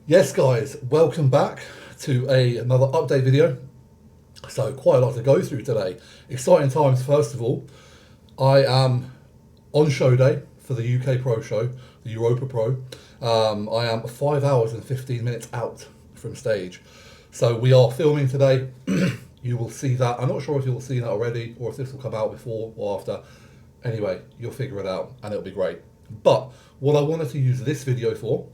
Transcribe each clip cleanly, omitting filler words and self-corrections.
Yes, guys, welcome back to another update video. So, quite a lot to go through today. Exciting times, first of all. I am on show day for the UK Pro show, the Europa Pro. I am 5 hours and 15 minutes out from stage. So, we are filming today. You will see that. I'm not sure if you'll see that already or if this will come out before or after. Anyway, you'll figure it out and it'll be great. But what I wanted to use this video for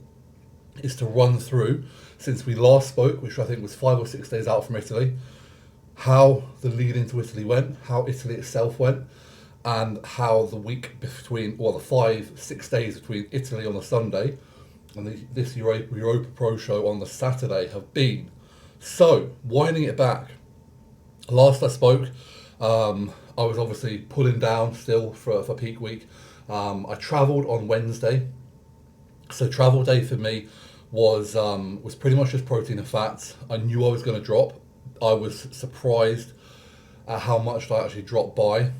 is to run through, since we last spoke, which I think was 5 or 6 days out from Italy, how the lead into Italy went, how Italy itself went, and how the week between, or the 5, 6 days between Italy on the Sunday and this Europa Pro show on the Saturday have been. So, winding it back, last I spoke, I was obviously pulling down still for peak week. I travelled on Wednesday. So travel day for me was pretty much just protein and fats. I knew I was going to drop. I was surprised at how much I actually dropped by.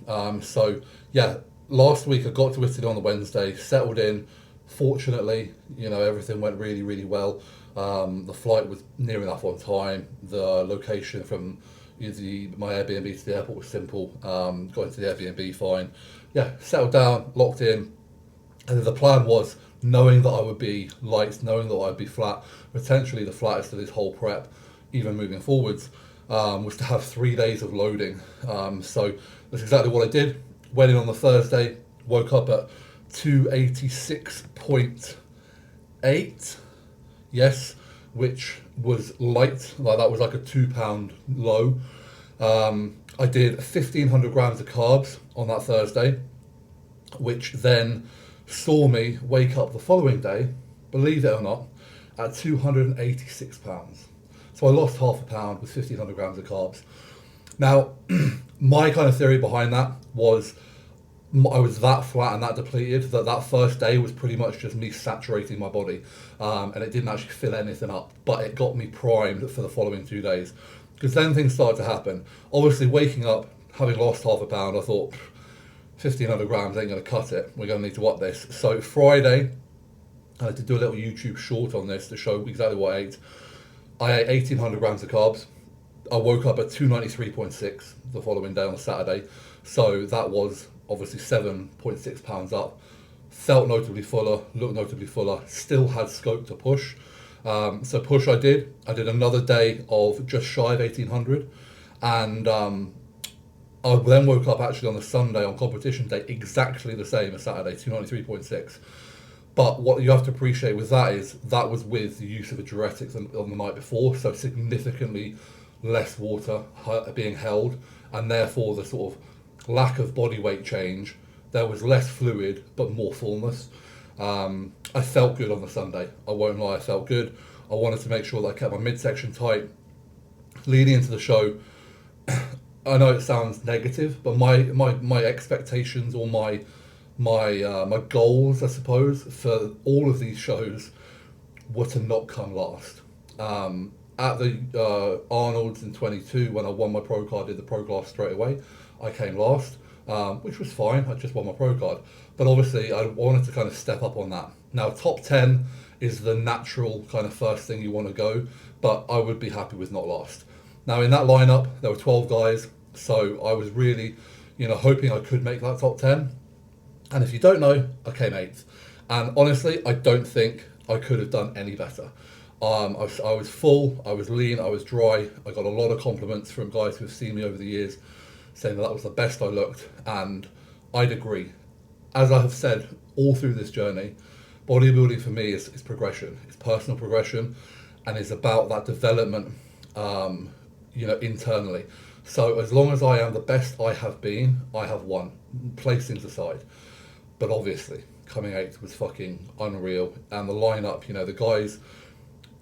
So yeah, last week I got to Italy on the Wednesday, settled in. Fortunately, everything went really, really well. The flight was near enough on time. The location from my Airbnb to the airport was simple. Got into the Airbnb fine. Yeah, settled down, locked in. And the plan was, knowing that I would be light, knowing that I'd be flat, potentially the flattest of this whole prep, even moving forwards, was to have 3 days of loading. So that's exactly what I did. Went in on the Thursday, woke up at 286.8, yes, which was light, like that was like a £2 low. I did 1,500 grams of carbs on that Thursday, which then saw me wake up the following day, believe it or not, at 286 pounds. So I lost half a pound with 1,500 grams of carbs. Now, my kind of theory behind that was I was that flat and that depleted that first day was pretty much just me saturating my body, and it didn't actually fill anything up, but it got me primed for the following 2 days. Because then things started to happen. Obviously, waking up, having lost half a pound, I thought, 1,500 grams ain't going to cut it. We're going to need to up this. So Friday, I had to do a little YouTube short on this to show exactly what I ate. I ate 1,800 grams of carbs. I woke up at 293.6 the following day on Saturday. So that was obviously 7.6 pounds up. Felt notably fuller, looked notably fuller, still had scope to push. So push I did. I did another day of just shy of 1,800. And I then woke up actually on the Sunday on competition day exactly the same as Saturday, 293.6. But what you have to appreciate with that is that was with the use of a diuretic than on the night before, so significantly less water being held, and therefore the sort of lack of body weight change. There was less fluid, but more fullness. I felt good on the Sunday. I won't lie, I felt good. I wanted to make sure that I kept my midsection tight. Leading into the show, I know it sounds negative, but my expectations or my goals, I suppose, for all of these shows were to not come last. At the Arnold's in 22, when I won my pro card, did the pro class straight away, I came last, which was fine. I just won my pro card. But obviously, I wanted to kind of step up on that. Now, top 10 is the natural kind of first thing you want to go, but I would be happy with not last. Now, in that lineup, there were 12 guys, so I was really, hoping I could make that top 10. And if you don't know, I came 8th. And honestly, I don't think I could have done any better. I was full, I was lean, I was dry. I got a lot of compliments from guys who have seen me over the years, saying that was the best I looked, and I'd agree. As I have said all through this journey, bodybuilding for me is progression. It's personal progression, and it's about that development, internally. So as long as I am the best I have been, I have won. Place things aside. But obviously, coming 8th was fucking unreal. And the lineup, the guys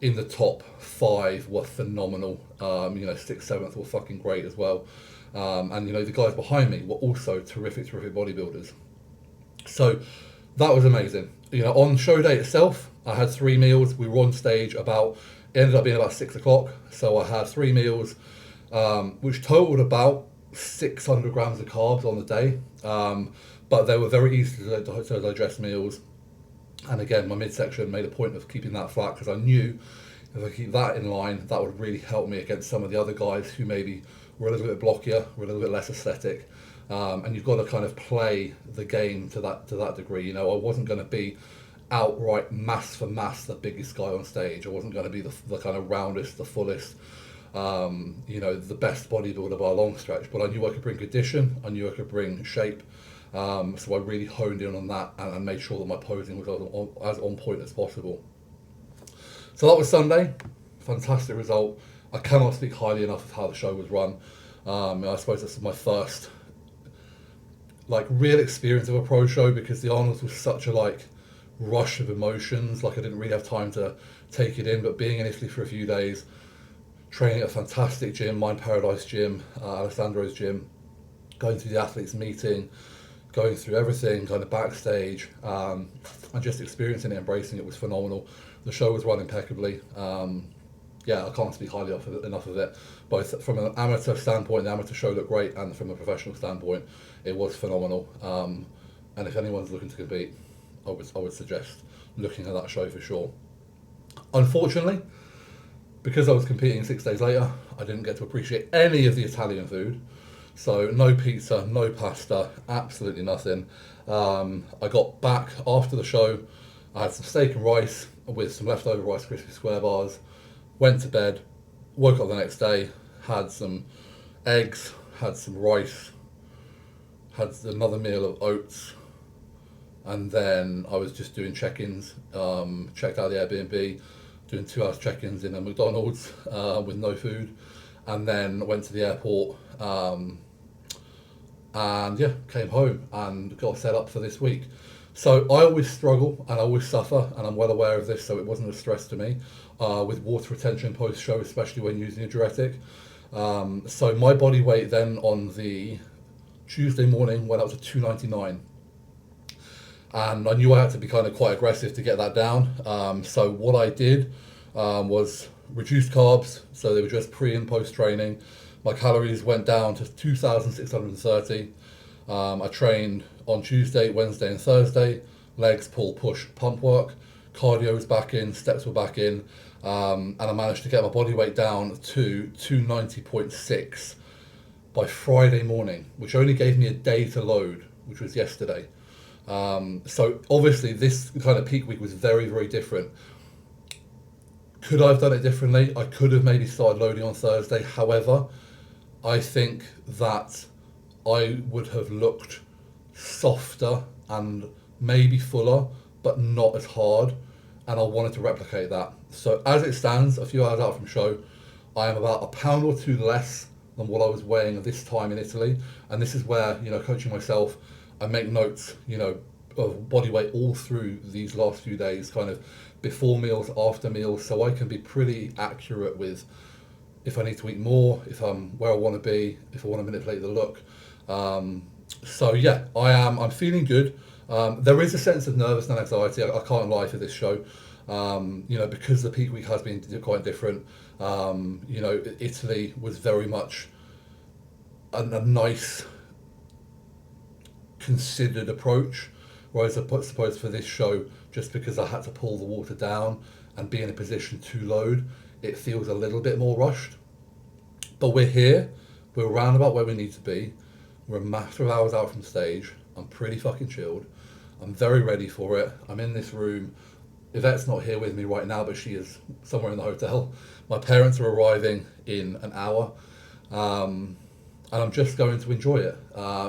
in the top 5 were phenomenal. 6th, 7th were fucking great as well. And the guys behind me were also terrific bodybuilders. So that was amazing. On show day itself, I had 3 meals. We were on stage it ended up being about 6 o'clock. So I had 3 meals, which totaled about 600 grams of carbs on the day. But they were very easy to digest meals. And again, my midsection made a point of keeping that flat because I knew if I keep that in line, that would really help me against some of the other guys who maybe were a little bit blockier, were a little bit less aesthetic. And you've got to kind of play the game to that degree. You know, I wasn't going to be outright mass for mass the biggest guy on stage. I wasn't going to be the kind of roundest, the fullest, the best bodybuilder by a long stretch. But I knew I could bring condition. I knew I could bring shape. So I really honed in on that and made sure that my posing was as on point as possible. So that was Sunday. Fantastic result. I cannot speak highly enough of how the show was run. I suppose this is my first real experience of a pro show, because the Arnold's was such a rush of emotions. I didn't really have time to take it in. But being in Italy for a few days, training at a fantastic gym, Mind Paradise Gym, Alessandro's gym, going through the athletes meeting, going through everything kind of backstage, and just experiencing it, embracing it was phenomenal. The show was run impeccably. I can't speak highly enough of it. Both from an amateur standpoint, the amateur show looked great, and from a professional standpoint, it was phenomenal. And if anyone's looking to compete, I would suggest looking at that show for sure. Unfortunately, because I was competing 6 days later, I didn't get to appreciate any of the Italian food. So no pizza, no pasta, absolutely nothing. I got back after the show, I had some steak and rice with some leftover Rice Krispie Square bars, went to bed, woke up the next day, had some eggs, had some rice, had another meal of oats, and then I was just doing check-ins, checked out the Airbnb, doing 2 hours check-ins in a McDonald's with no food, and then went to the airport, came home and got set up for this week. So I always struggle and I always suffer, and I'm well aware of this, so it wasn't a stress to me, with water retention post-show, especially when using a diuretic. So my body weight then on the Tuesday morning went up to 299. And I knew I had to be kind of quite aggressive to get that down. So what I did was reduced carbs, so they were just pre and post training. My calories went down to 2,630. I trained on Tuesday, Wednesday and Thursday, legs, pull, push, pump work. Cardio was back in, steps were back in, and I managed to get my body weight down to 290.6 by Friday morning, which only gave me a day to load, which was yesterday. So obviously this kind of peak week was very, very different. Could I have done it differently? I could have maybe started loading on Thursday. However, I think that I would have looked softer and maybe fuller, but not as hard, and I wanted to replicate that. So as it stands, a few hours out from show, I am about a pound or two less than what I was weighing at this time in Italy, and this is where, coaching myself, I make notes, of body weight all through these last few days, kind of before meals, after meals, so I can be pretty accurate with if I need to eat more, if I'm where I want to be, if I want to manipulate the look. I'm feeling good. There is a sense of nervousness and anxiety, I can't lie for this show, because the peak week has been quite different. Italy was very much a nice, considered approach, whereas I suppose for this show, just because I had to pull the water down and be in a position to load, it feels a little bit more rushed. But we're here, we're around about where we need to be, we're a matter of hours out from stage, I'm pretty fucking chilled, I'm very ready for it, I'm in this room. Yvette's not here with me right now, but she is somewhere in the hotel. My parents are arriving in an hour, and I'm just going to enjoy it.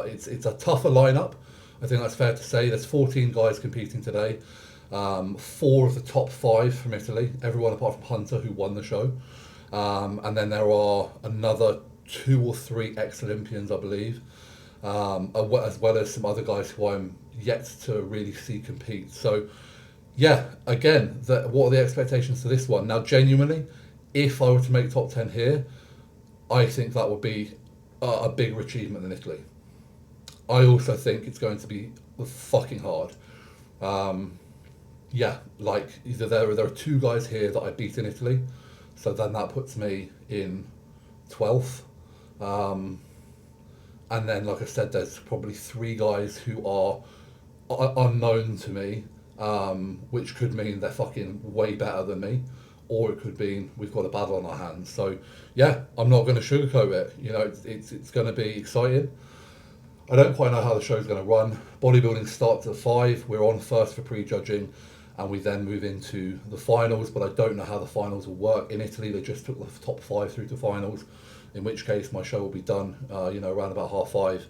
It's a tougher lineup, I think that's fair to say. There's 14 guys competing today, 4 of the top 5 from Italy, everyone apart from Hunter, who won the show, and then there are another 2 or 3 ex-Olympians, I believe, as well as some other guys who I'm yet to really see compete. So yeah, again, what are the expectations for this one? Now, genuinely, if I were to make top 10 here, I think that would be a bigger achievement than Italy. I also think it's going to be fucking hard. Either there are 2 guys here that I beat in Italy, so then that puts me in 12th. And then, like I said, there's probably 3 guys who are unknown to me, which could mean they're fucking way better than me, or it could mean we've got a battle on our hands. So yeah, I'm not going to sugarcoat it. You know, it's going to be exciting. I don't quite know how the show's going to run. Bodybuilding starts at 5. We're on first for prejudging, and we then move into the finals. But I don't know how the finals will work. In Italy, they just took the top 5 through to finals, in which case my show will be done, around about 5:30.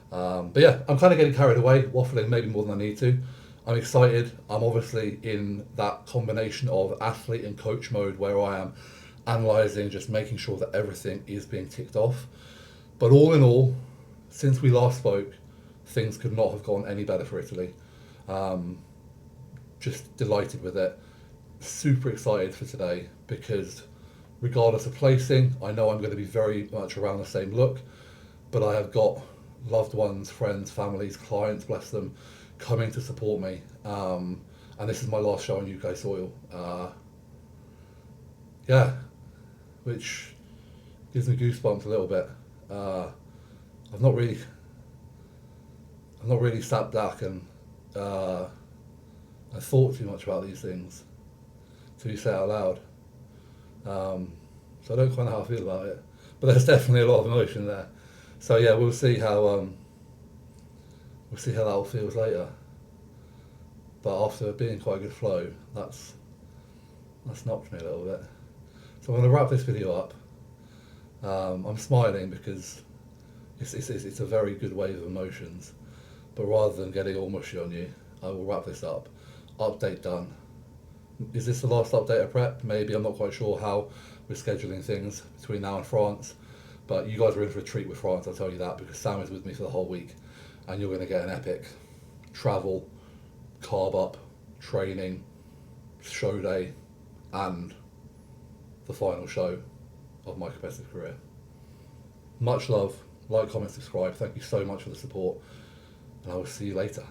But yeah, I'm kind of getting carried away, waffling maybe more than I need to. I'm excited. I'm obviously in that combination of athlete and coach mode where I am analysing, just making sure that everything is being ticked off. But all in all, since we last spoke, things could not have gone any better for Italy. Just delighted with it. Super excited for today because regardless of placing, I know I'm going to be very much around the same look, but I have got loved ones, friends, families, clients, bless them, coming to support me. And this is my last show on UK soil. Which gives me goosebumps a little bit. I've not really sat back and I thought too much about these things till you say it out loud. So I don't quite know how I feel about it, but there's definitely a lot of emotion there. So yeah, we'll see how that all feels later. But after being quite a good flow, that's knocked me a little bit. So I'm going to wrap this video up. I'm smiling because it's a very good wave of emotions. But rather than getting all mushy on you, I will wrap this up. Update done. Is this the last update of prep? Maybe. I'm not quite sure how we're scheduling things between now and France. But you guys are in for a treat with France, I'll tell you that, because Sam is with me for the whole week. And you're going to get an epic travel, carb up, training, show day, and the final show of my competitive career. Much love. Like, comment, subscribe. Thank you so much for the support. And I will see you later.